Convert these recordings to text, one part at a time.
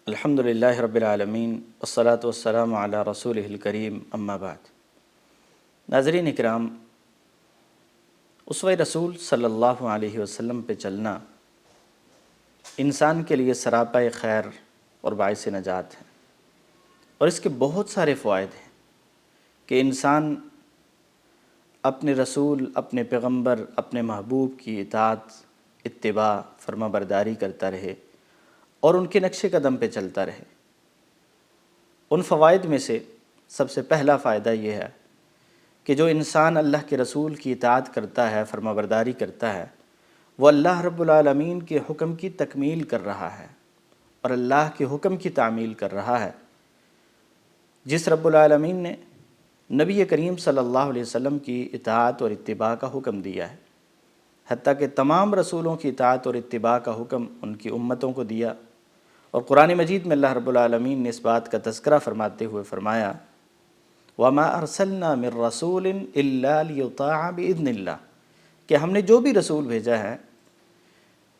الحمد للہ رب العالمین والصلاة والسلام علی رسولہ الکریم اما بعد۔ ناظرین اکرام، اسوہ رسول صلی اللہ علیہ وسلم پہ چلنا انسان کے لیے سراپا خیر اور باعث نجات ہے، اور اس کے بہت سارے فوائد ہیں کہ انسان اپنے رسول، اپنے پیغمبر، اپنے محبوب کی اطاعت، اتباع، فرما برداری کرتا رہے اور ان کے نقش قدم پہ چلتا رہے۔ ان فوائد میں سے سب سے پہلا فائدہ یہ ہے کہ جو انسان اللہ کے رسول کی اطاعت کرتا ہے، فرما برداری کرتا ہے، وہ اللہ رب العالمین کے حکم کی تکمیل کر رہا ہے اور اللہ کے حکم کی تعمیل کر رہا ہے۔ جس رب العالمین نے نبی کریم صلی اللہ علیہ وسلم کی اطاعت اور اتباع کا حکم دیا ہے، حتیٰ کہ تمام رسولوں کی اطاعت اور اتباع کا حکم ان کی امتوں کو دیا، اور قرآن مجید میں اللہ رب العالمین نے اس بات کا تذکرہ فرماتے ہوئے فرمایا وَمَا أَرْسَلْنَا مِن رَّسُولٍ إِلَّا لِيُطَاعَ بِإِذْنِ اللَّهِ، کہ ہم نے جو بھی رسول بھیجا ہے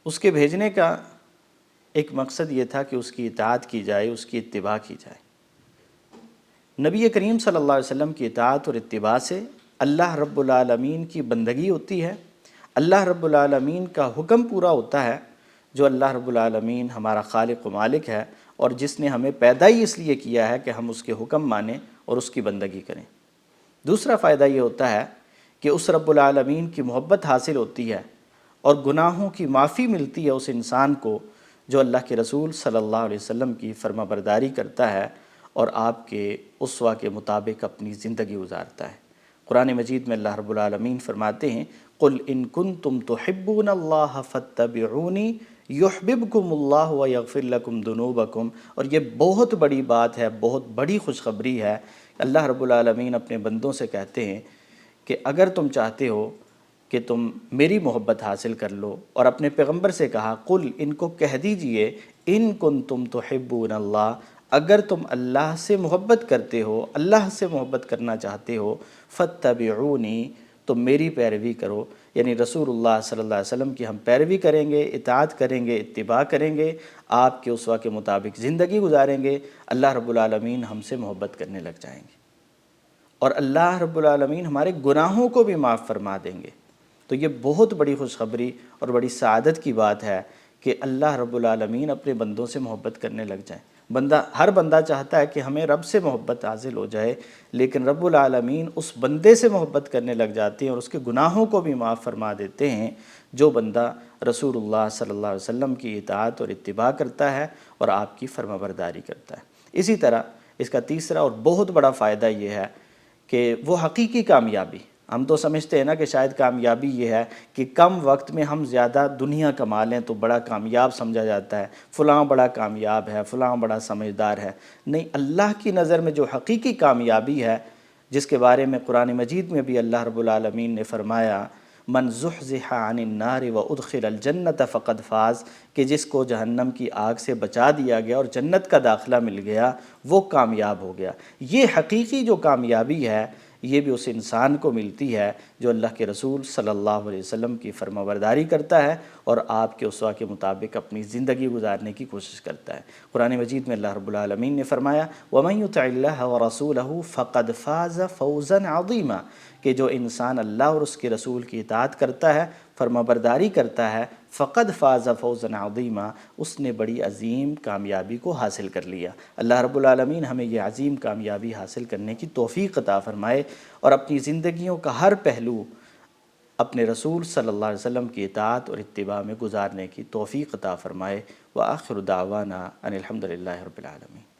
اس کے بھیجنے کا ایک مقصد یہ تھا کہ اس کی اطاعت کی جائے، اس کی اتباع کی جائے۔ نبی کریم صلی اللہ علیہ وسلم کی اطاعت اور اتباع سے اللہ رب العالمین کی بندگی ہوتی ہے، اللہ رب العالمین کا حکم پورا ہوتا ہے، جو اللہ رب العالمین ہمارا خالق و مالک ہے اور جس نے ہمیں پیدا ہی اس لیے کیا ہے کہ ہم اس کے حکم مانیں اور اس کی بندگی کریں۔ دوسرا فائدہ یہ ہوتا ہے کہ اس رب العالمین کی محبت حاصل ہوتی ہے اور گناہوں کی معافی ملتی ہے اس انسان کو جو اللہ کے رسول صلی اللہ علیہ وسلم کی فرما برداری کرتا ہے اور آپ کے اسوہ کے مطابق اپنی زندگی گزارتا ہے۔ قرآن مجید میں اللہ رب العالمین فرماتے ہیں قُلْ إِن كُنتُمْ تُحِبُّونَ اللَّهَ فَاتَّبِعُونِي يُحْبِبْكُمُ اللَّهُ وَيَغْفِرْ لَكُمْ ذُنُوبَكُمْ۔ اور یہ بہت بڑی بات ہے، بہت بڑی خوشخبری ہے۔ اللہ رب العالمین اپنے بندوں سے کہتے ہیں کہ اگر تم چاہتے ہو کہ تم میری محبت حاصل کر لو، اور اپنے پیغمبر سے کہا قل، ان کو کہہ دیجئے ان کنتم تحبون اللہ، اگر تم اللہ سے محبت کرتے ہو، اللہ سے محبت کرنا چاہتے ہو، فاتبعونی، تو میری پیروی کرو، یعنی رسول اللہ صلی اللہ علیہ وسلم کی ہم پیروی کریں گے، اطاعت کریں گے، اتباع کریں گے، آپ کے اسوہ کے مطابق زندگی گزاریں گے، اللہ رب العالمین ہم سے محبت کرنے لگ جائیں گے، اور اللہ رب العالمین ہمارے گناہوں کو بھی معاف فرما دیں گے۔ تو یہ بہت بڑی خوشخبری اور بڑی سعادت کی بات ہے کہ اللہ رب العالمین اپنے بندوں سے محبت کرنے لگ جائیں۔ ہر بندہ چاہتا ہے کہ ہمیں رب سے محبت حاصل ہو جائے، لیکن رب العالمین اس بندے سے محبت کرنے لگ جاتے ہیں اور اس کے گناہوں کو بھی معاف فرما دیتے ہیں جو بندہ رسول اللہ صلی اللہ علیہ وسلم کی اطاعت اور اتباع کرتا ہے اور آپ کی فرما برداری کرتا ہے۔ اسی طرح اس کا تیسرا اور بہت بڑا فائدہ یہ ہے کہ وہ حقیقی کامیابی، ہم تو سمجھتے ہیں نا کہ شاید کامیابی یہ ہے کہ کم وقت میں ہم زیادہ دنیا کما لیں تو بڑا کامیاب سمجھا جاتا ہے، فلاں بڑا کامیاب ہے، فلاں بڑا سمجھدار ہے۔ نہیں، اللہ کی نظر میں جو حقیقی کامیابی ہے، جس کے بارے میں قرآن مجید میں بھی اللہ رب العالمین نے فرمایا من زحزح عن النار وادخل الجنت فقد فاز، کہ جس کو جہنم کی آگ سے بچا دیا گیا اور جنت کا داخلہ مل گیا وہ کامیاب ہو گیا۔ یہ حقیقی جو کامیابی ہے یہ بھی اس انسان کو ملتی ہے جو اللہ کے رسول صلی اللہ علیہ وسلم کی فرما برداری کرتا ہے اور آپ کے اسوہ کے مطابق اپنی زندگی گزارنے کی کوشش کرتا ہے۔ قرآن مجید میں اللہ رب العالمین نے فرمایا وَمَن يُطِعِ اللَّهَ وَرَسُولَهُ فَقَدْ فَازَ فَوْزًا عَظِيمًا، کہ جو انسان اللہ اور اس کے رسول کی اطاعت کرتا ہے، فرما برداری کرتا ہے، فقد فاز فوزا عظیما، اس نے بڑی عظیم کامیابی کو حاصل کر لیا۔ اللہ رب العالمین ہمیں یہ عظیم کامیابی حاصل کرنے کی توفیق عطا فرمائے اور اپنی زندگیوں کا ہر پہلو اپنے رسول صلی اللہ علیہ وسلم کی اطاعت اور اتباع میں گزارنے کی توفیق عطا فرمائے۔ وآخر دعوانا ان الحمد للہ رب العالمین۔